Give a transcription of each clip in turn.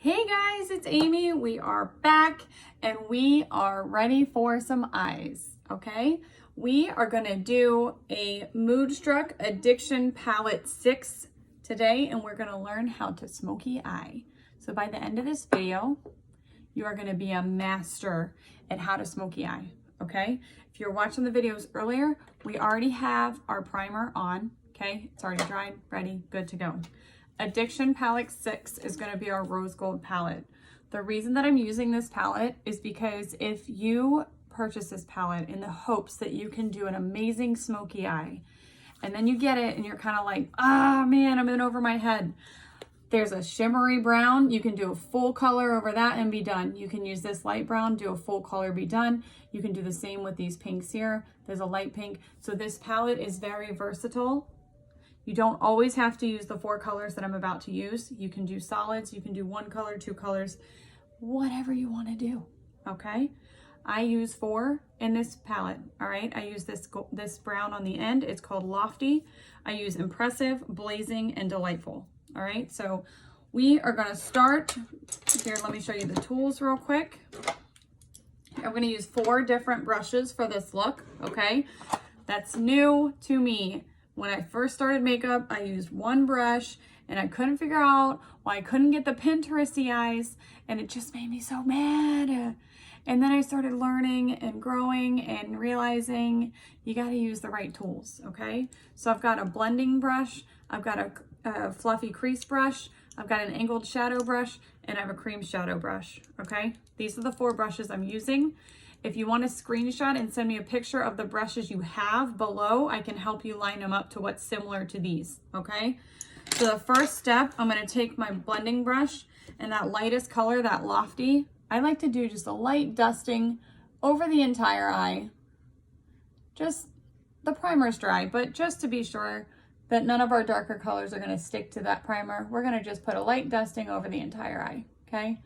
Hey guys, it's Amy. We are back and we are ready for some eyes, okay? We are gonna do a Moodstruck Addiction Palette 6 today, and we're gonna learn how to smoky eye. So by the end of this video, you are gonna be a master at how to smoky eye, okay? If you're watching the videos earlier, we already have our primer on, okay? It's already dried, ready, good to go. Addiction Palette 6 is going to be our rose gold palette. The reason that I'm using this palette is because if you purchase this palette in the hopes that you can do an amazing smoky eye, and then you get it and you're kind of like, ah, man, I'm in over my head. There's a shimmery brown. You can do a full color over that and be done. You can use this light brown, do a full color, be done. You can do the same with these pinks here. There's a light pink. So this palette is very versatile. You don't always have to use the 4 colors that I'm about to use. You can do solids, you can do 1 color, 2 colors, whatever you want to do, okay? I use 4 in this palette, all right? I use this brown on the end. It's called Lofty. I use Impressive, Blazing, and Delightful, all right? So we are gonna start, here, let me show you the tools real quick. I'm gonna use 4 different brushes for this look, okay? That's new to me. When I first started makeup, I used 1 brush and I couldn't figure out why I couldn't get the Pinteresty eyes, and it just made me so mad. And then I started learning and growing and realizing you got to use the right tools, okay? So I've got a blending brush, I've got a fluffy crease brush, I've got an angled shadow brush, and I have a cream shadow brush, okay? These are the 4 brushes I'm using. If you want to screenshot and send me a picture of the brushes you have below, I can help you line them up to what's similar to these, okay? So the first step, I'm going to take my blending brush and that lightest color, that Lofty, I like to do just a light dusting over the entire eye. Just, the primer's dry, but just to be sure that none of our darker colors are going to stick to that primer, we're going to just put a light dusting over the entire eye, okay?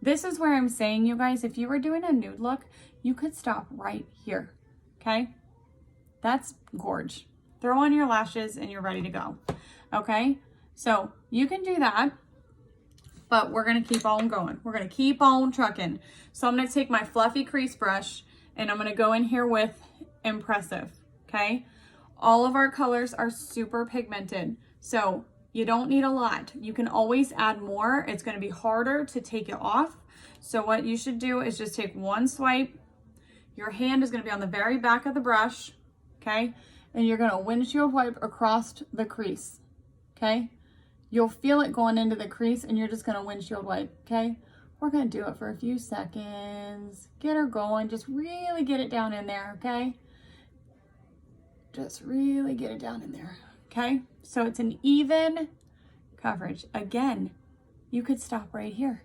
This is where I'm saying, you guys, if you were doing a nude look, you could stop right here, okay? That's gorge. Throw on your lashes and you're ready to go, okay? So you can do that, but we're gonna keep on going. We're gonna keep on trucking. So I'm gonna take my fluffy crease brush and I'm gonna go in here with Impressive, okay? All of our colors are super pigmented, so you don't need a lot. You can always add more. It's gonna be harder to take it off. So what you should do is just take 1 swipe. Your hand is gonna be on the very back of the brush, okay? And you're gonna windshield wipe across the crease, okay? You'll feel it going into the crease and you're just gonna windshield wipe, okay? We're gonna do it for a few seconds. Get her going, just really get it down in there, okay? Just really get it down in there, okay? So it's an even coverage. Again, you could stop right here.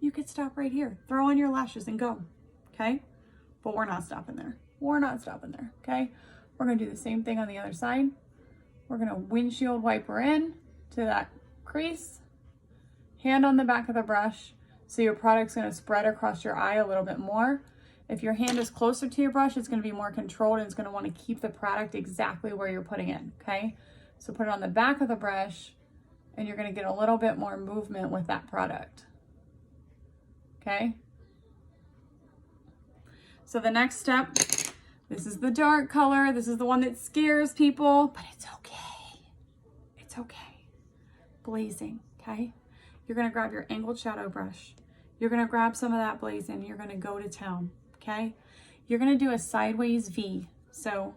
You could stop right here. Throw on your lashes and go, okay? But we're not stopping there. We're not stopping there, okay? We're gonna do the same thing on the other side. We're gonna windshield wipe her in to that crease, hand on the back of the brush, so your product's gonna spread across your eye a little bit more. If your hand is closer to your brush, it's gonna be more controlled and it's gonna wanna keep the product exactly where you're putting it, okay? So put it on the back of the brush and you're gonna get a little bit more movement with that product, okay? So the next step, this is the dark color. This is the one that scares people, but it's okay. It's okay. Blazing, okay? You're gonna grab your angled shadow brush. You're gonna grab some of that blazing. You're gonna go to town, okay? You're gonna do a sideways V. So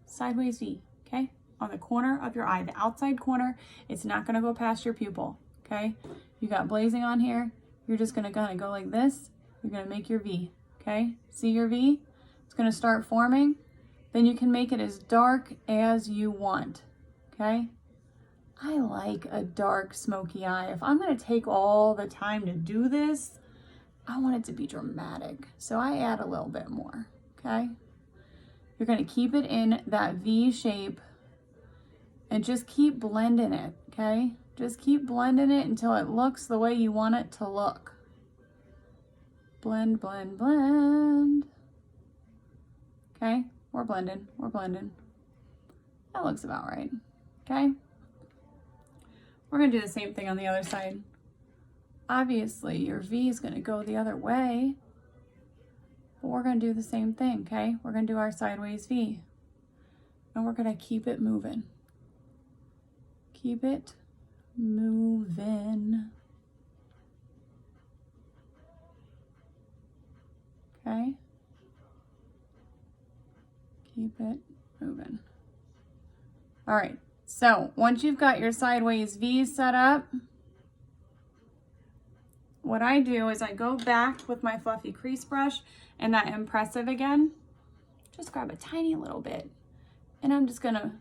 sideways V, okay? On the corner of your eye, the outside corner. It's not gonna go past your pupil, okay? You got blazing on here. You're just gonna go like this. You're gonna make your V, okay? See your V? It's gonna start forming. Then you can make it as dark as you want, okay? I like a dark smoky eye. If I'm gonna take all the time to do this, I want it to be dramatic. So I add a little bit more, okay? You're gonna keep it in that V shape and just keep blending it, okay? Just keep blending it until it looks the way you want it to look. Blend, blend, blend. Okay, we're blending, we're blending. That looks about right, okay? We're gonna do the same thing on the other side. obviously your V is going to go the other way, but we're going to do the same thing, okay? We're going to do our sideways V, and we're going to keep it moving. Keep it moving. Okay? Keep it moving. All right, so once you've got your sideways V set up, what I do is I go back with my fluffy crease brush and that impressive again. Just grab a tiny little bit, and I'm just gonna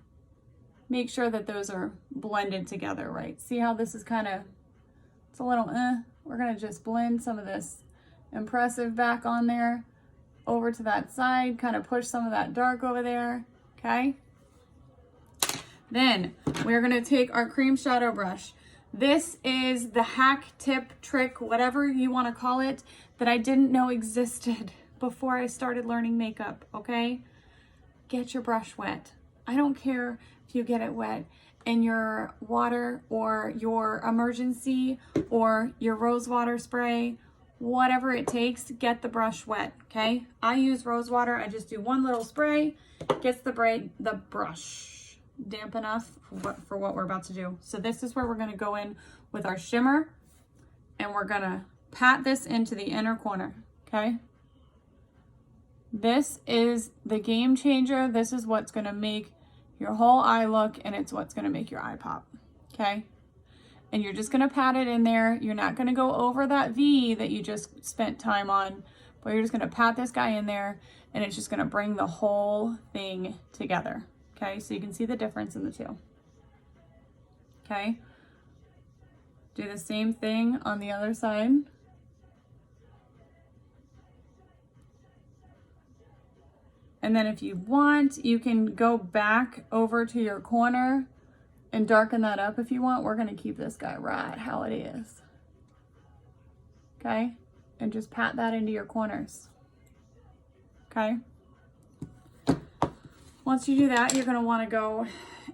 make sure that those are blended together, right? See how this is kind of, it's a little, we're gonna just blend some of this impressive back on there, over to that side, kind of push some of that dark over there, okay? Then we're gonna take our cream shadow brush. This is the hack, tip, trick, whatever you wanna call it, that I didn't know existed before I started learning makeup, okay? Get your brush wet. I don't care if you get it wet in your water or your emergency or your rose water spray, whatever it takes, get the brush wet, okay? I use rose water. I just do one little spray, gets the brush damp enough for what we're about to do. So this is where we're gonna go in with our shimmer, and we're gonna pat this into the inner corner, okay? This is the game changer. This is what's gonna make your whole eye look, and it's what's gonna make your eye pop, okay? And you're just gonna pat it in there. You're not gonna go over that V that you just spent time on, but you're just gonna pat this guy in there, and it's just gonna bring the whole thing together, okay? So you can see the difference in the two, okay? Do the same thing on the other side. And then if you want, you can go back over to your corner and darken that up if you want. We're gonna keep this guy right how it is. Okay? And just pat that into your corners. Okay? Once you do that, you're gonna wanna go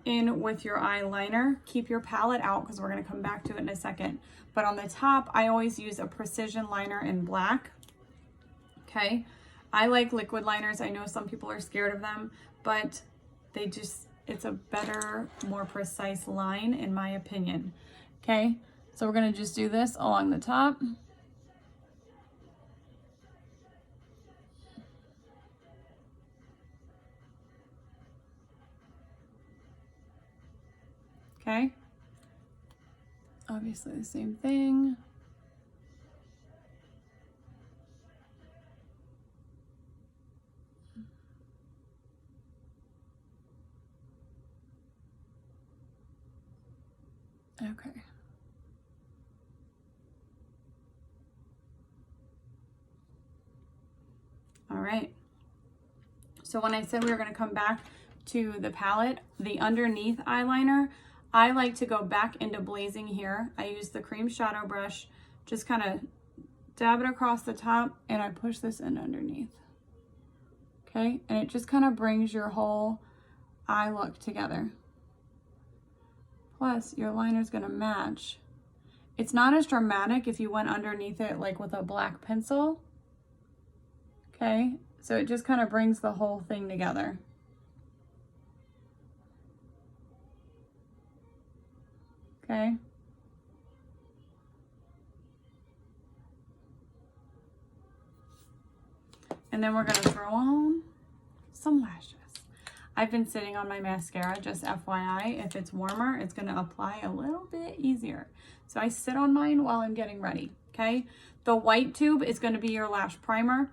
in with your eyeliner. Keep your palette out because we're gonna come back to it in a second. But on the top, I always use a precision liner in black. Okay? I like liquid liners. I know some people are scared of them, but it's a better, more precise line in my opinion. Okay, so we're gonna just do this along the top. Okay, obviously the same thing. Okay. All right. So when I said we were going to come back to the palette, the underneath eyeliner, I like to go back into blazing here. I use the cream shadow brush, just kind of dab it across the top, and I push this in underneath. Okay, and it just kind of brings your whole eye look together. Plus, your liner's gonna match. It's not as dramatic if you went underneath it like with a black pencil. Okay, so it just kind of brings the whole thing together. Okay. And then we're gonna throw on some lashes. I've been sitting on my mascara, just FYI. If it's warmer, it's gonna apply a little bit easier. So I sit on mine while I'm getting ready, okay? The white tube is gonna be your lash primer.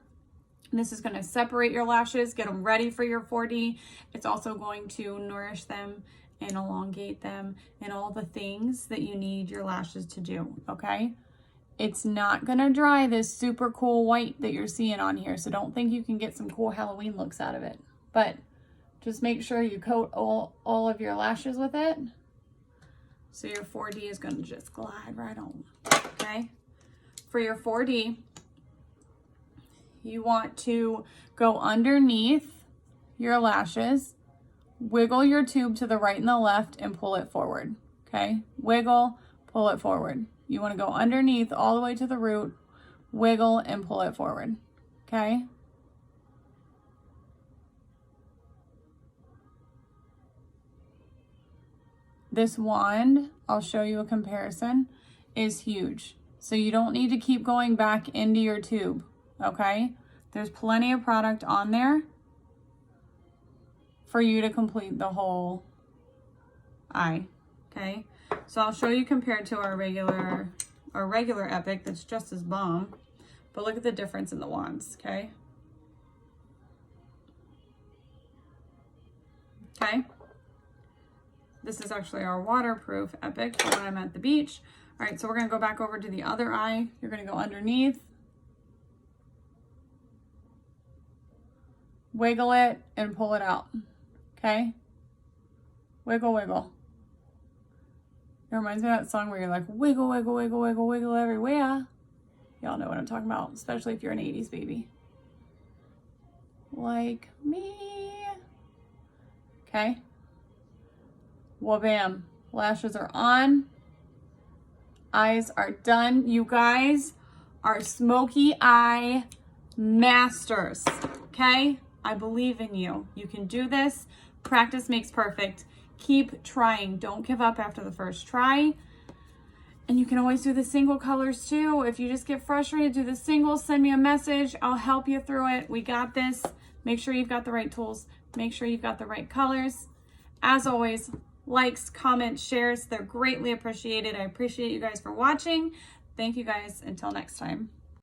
This is gonna separate your lashes, get them ready for your 4D. It's also going to nourish them and elongate them and all the things that you need your lashes to do, okay? It's not gonna dry this super cool white that you're seeing on here, so don't think you can get some cool Halloween looks out of it. But just make sure you coat all of your lashes with it. So your 4D is gonna just glide right on, okay? For your 4D, you want to go underneath your lashes, wiggle your tube to the right and the left, and pull it forward, okay? Wiggle, pull it forward, You want to go underneath all the way to the root, wiggle and pull it forward, okay? This wand, I'll show you a comparison, is huge. So you don't need to keep going back into your tube, okay? There's plenty of product on there for you to complete the whole eye, okay? So I'll show you compared to our regular Epic that's just as bomb, but look at the difference in the wands, okay? Okay. This is actually our waterproof Epic for when I'm at the beach. All right, so we're gonna go back over to the other eye. You're gonna go underneath, wiggle it and pull it out, okay? Wiggle, wiggle. It reminds me of that song where you're like, wiggle, wiggle, wiggle, wiggle, wiggle everywhere. Y'all know what I'm talking about, especially if you're an 80s baby. Like me. Okay. Well, bam. Lashes are on. Eyes are done. You guys are smoky eye masters. Okay? I believe in you. You can do this. Practice makes perfect. Keep trying. Don't give up after the first try. And you can always do the single colors too. If you just get frustrated, do the singles, send me a message. I'll help you through it. We got this. Make sure you've got the right tools. Make sure you've got the right colors. As always, likes, comments, shares, they're greatly appreciated. I appreciate you guys for watching. Thank you guys. Until next time.